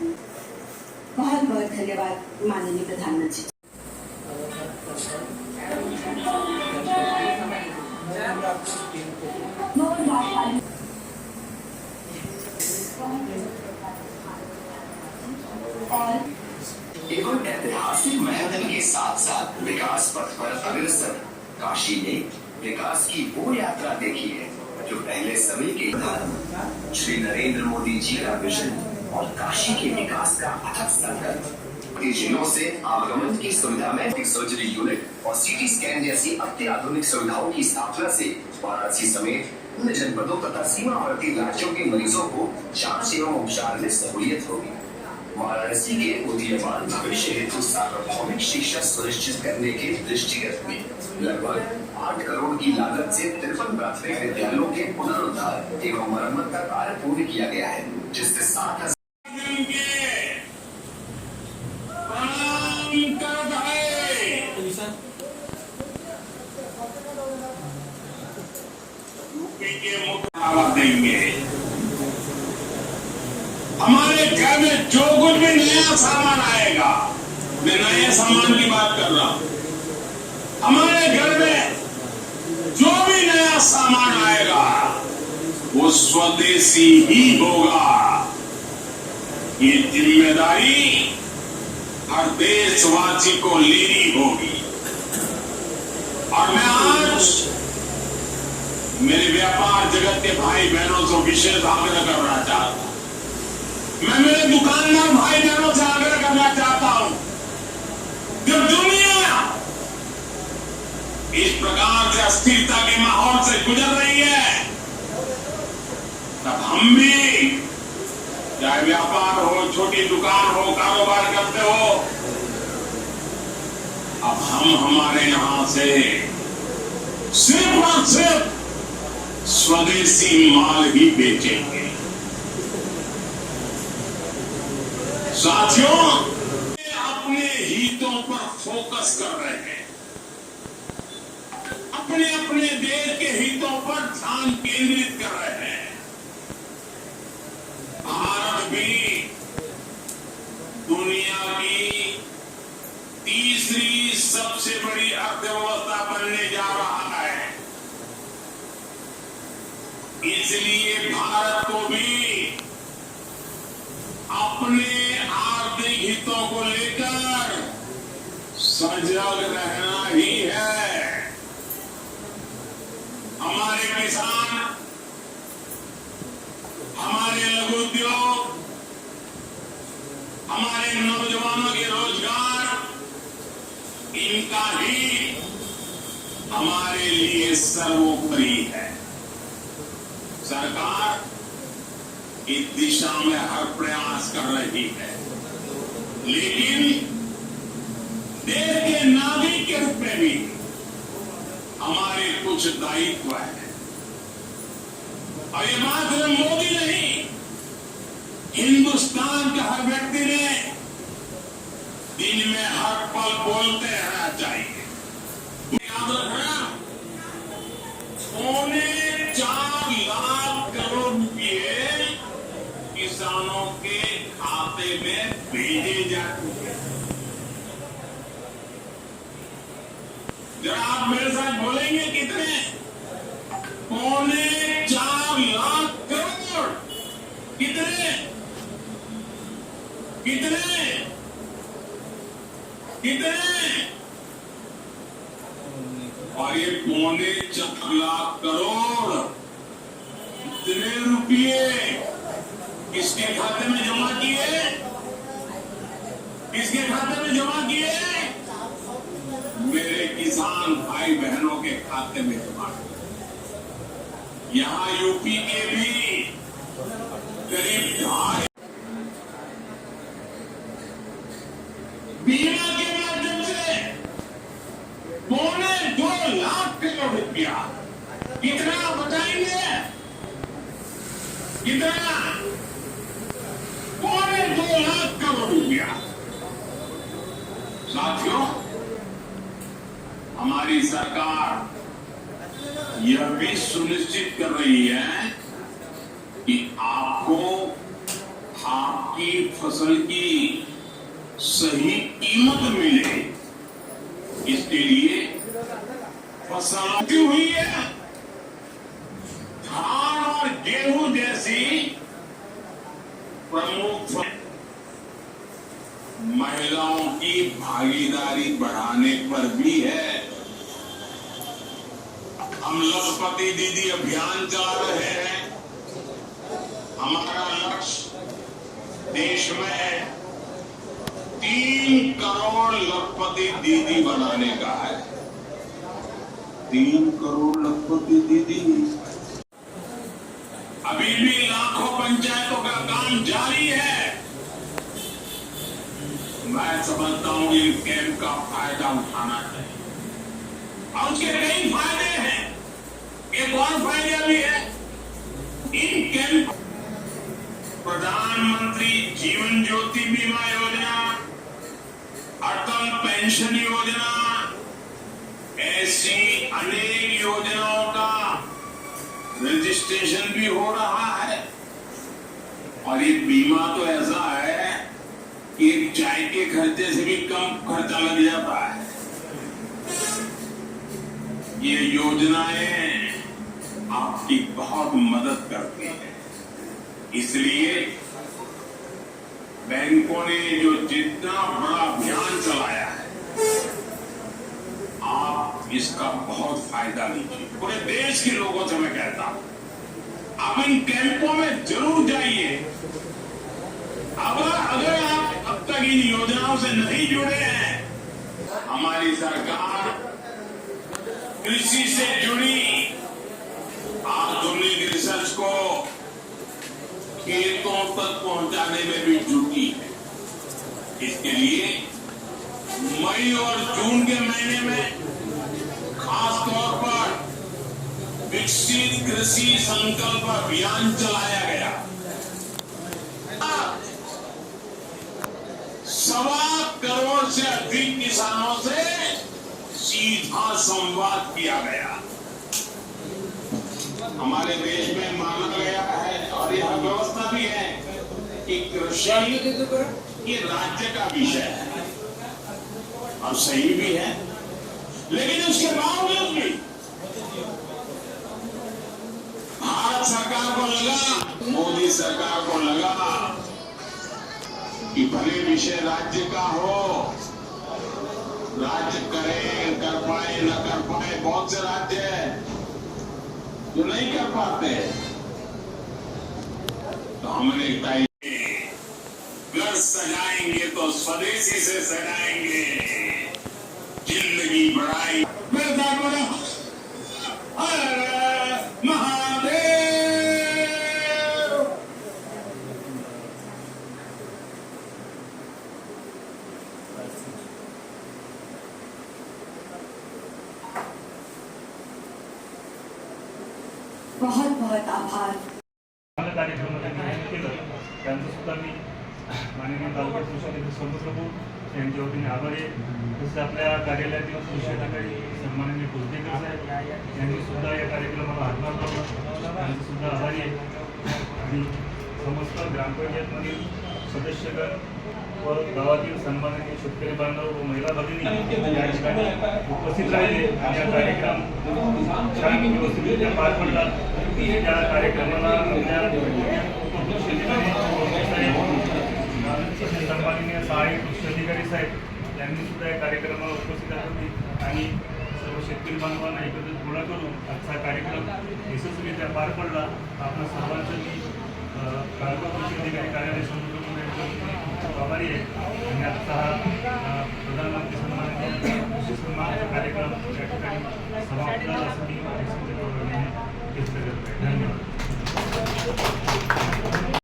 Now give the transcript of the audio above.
बहुत बहुत धन्यवाद माननीय प्रधानमंत्री। एवं ऐतिहासिक महत्व के साथ साथ विकास पथ पर अग्रसर काशी ने विकास की वो यात्रा देखी है जो पहले समय के प्रधानमंत्री श्री नरेंद्र मोदी जी का विजन और काशी के विकास का अथक संकल्प। जिलों से आवागमन की सुविधा में सर्जरी यूनिट और सीटी स्कैन जैसी अत्याधुनिक सुविधाओं की स्थापना से वाराणसी समेत अन्य जनपदों तथा सीमावर्ती राज्यों के मरीजों को जांच एवं उपचार में सहूलियत होगी। वाराणसी के उदीयमान भविष्य हेतु सार्वभौमिक शिक्षा सुनिश्चित करने के दृष्टिगत में लगभग 8 करोड़ की लागत से 53 प्राथमिक विद्यालयों के पुनरुद्धार एवं मरम्मत का कार्य पूर्ण किया गया है, जिससे 7,000 देंगे। हमारे घर में जो कुछ भी नया सामान आएगा, मैं नए सामान की बात कर रहा हूं, हमारे घर में जो भी नया सामान आएगा वो स्वदेशी ही होगा। ये जिम्मेदारी हर देशवासी को लेनी होगी। और मैं आज मेरे व्यापार जगत के भाई बहनों से विशेष आग्रह करना चाहता हूं। मैं मेरे दुकानदार भाई बहनों से आग्रह करना चाहता हूं, जब दुनिया इस प्रकार से अस्थिरता के माहौल से गुजर रही है, तब हम भी, चाहे व्यापार हो, छोटी दुकान हो, कारोबार करते हो, अब हम हमारे यहां से सिर्फ और सिर्फ स्वदेशी माल ही बेचेंगे। साथियों, अपने हितों पर फोकस कर रहे हैं, अपने अपने देश के हितों पर ध्यान केंद्रित कर रहे हैं। भारत भी दुनिया की तीसरी सबसे बड़ी अर्थव्यवस्था बनने जा रहा है। इसलिए भारत को भी अपने आर्थिक हितों को लेकर सजग रहना ही है। हमारे किसान, हमारे लघु उद्योग, हमारे नौजवानों के रोजगार, इनका ही हमारे लिए सर्वोपरि है। सरकार इस दिशा में हर प्रयास कर रही है, लेकिन देश के नागरिक के रूप में भी हमारे कुछ दायित्व है। और ये बात सिर्फ मोदी नहीं, हिंदुस्तान के हर व्यक्ति ने दिन में हर पल बोलते रहना चाहिए। याद रखना, 4.25 लाख करोड़ रुपए किसानों के खाते में भेजे जा चुके हैं। जरा आप मेरे साथ बोलेंगे कितने? 4.25 लाख करोड़। कितने कितने कितने? और ये 4.25 लाख करोड़ कितने रुपये किसके खाते में जमा किए? किसके खाते में जमा किए? मेरे किसान भाई बहनों के खाते में जमा किए। यहां यूपी के भी करीब 2.5 बीमा के माध्यम से 2.25 लाख करोड़ रुपया। कितना बताएंगे? कितना? 2.25 लाख करोड़ रुपया। साथियों, हमारी सरकार यह भी सुनिश्चित कर रही है कि आपको आपकी आपकी फसल की सही कीमत मिले, इसके लिए फसल की हुई है। धान और गेहूं जैसी प्रमुख महिलाओं की भागीदारी बढ़ाने पर भी है। हम लखपति दीदी अभियान चला रहे हैं। हमारा लक्ष्य देश में 3 करोड़ लखपति दीदी बनाने का है। 3 करोड़ लखपति दीदी। अभी भी लाखों पंचायतों का काम जारी है। मैं समझता हूं इन कैंप का फायदा उठाना चाहिए और उसके कई फायदे हैं। एक और फायदा भी है। इन कैंप प्रधानमंत्री जीवन ज्योति बीमा योजना, अटल पेंशन योजना, ऐसी अनेक योजनाओं का रजिस्ट्रेशन भी हो रहा है। और ये बीमा तो ऐसा है कि एक चाय के खर्चे से भी कम खर्चा लग जाता है। ये योजनाएं आपकी बहुत मदद करती हैं। इसलिए बैंकों ने जो जितना बड़ा अभियान चलाया है, आप इसका बहुत फायदा लीजिए। पूरे देश के लोगों से मैं कहता हूं, आप इन कैंपों में जरूर जाइए। अगर आप अब तक इन योजनाओं से नहीं जुड़े हैं, हमारी सरकार कृषि से जुड़ी आधुनिक रिसर्च को खेतों तक पहुंचाने में भी जुटी है। इसके लिए मई और जून के महीने में खास तौर पर विकसित कृषि संकल्प अभियान चलाया गया। 1.25 करोड़ से अधिक किसानों से सीधा संवाद किया गया। हमारे देश में माना गया है और यह व्यवस्था भी है कि कृषि ये राज्य का विषय है और सही भी है। लेकिन उसके बावजूद भी भारत सरकार को लगा, मोदी सरकार को लगा कि भले विषय राज्य का हो, राज्य करे, कर पाए न कर पाए। बहुत से राज्य है जो नहीं कर पाते। तो हमने तय घर सजाएंगे तो स्वदेशी से सजाएंगे, जिंदगी बढ़ाई। महादेव। बहुत बहुत आभार। कार्यक्रमामध्ये नियोजन केलं त्यांचं सुद्धा मी माननीय तालुका कृषी अधिकारी सर्वप्रभू यांच्या वतीने आभारी आहे। तसेच आपल्या कार्यालयातील कृषी अधिकारी सन्माननीय कुलदेकर साहेब यांनी सुद्धा या कार्यक्रमाला हातभार लावला, त्यांचं सुद्धा आभारी आहे। आणि समस्त ग्रामपंचायतमधील सदस्यगण व गावातील सन्माननीय शेतकरी बांधव व महिला भगिनी या ठिकाणी उपस्थित राहिले। या कार्यक्रम छान व्यवस्थितरित्या पार पडला। त्या कार्यक्रमाला आपल्या सन्माननीय सहाय्यक कृषी अधिकारी साहेब यांनी सुद्धा या कार्यक्रमाला उपस्थित राहते आणि सर्व शेतकरी बांधवांना एकत्रित गोळा करून आजचा कार्यक्रम यशस्वीरित्या पार पडला। आपण सर्वांचं मी तालुका कृषी अधिकारी कार्यालय खूप आभारी आहे। आणि आजचा हा प्रधानमंत्री सन्माननीय कृषी सन्मानाचा कार्यक्रम या ठिकाणी समाप्त झाला।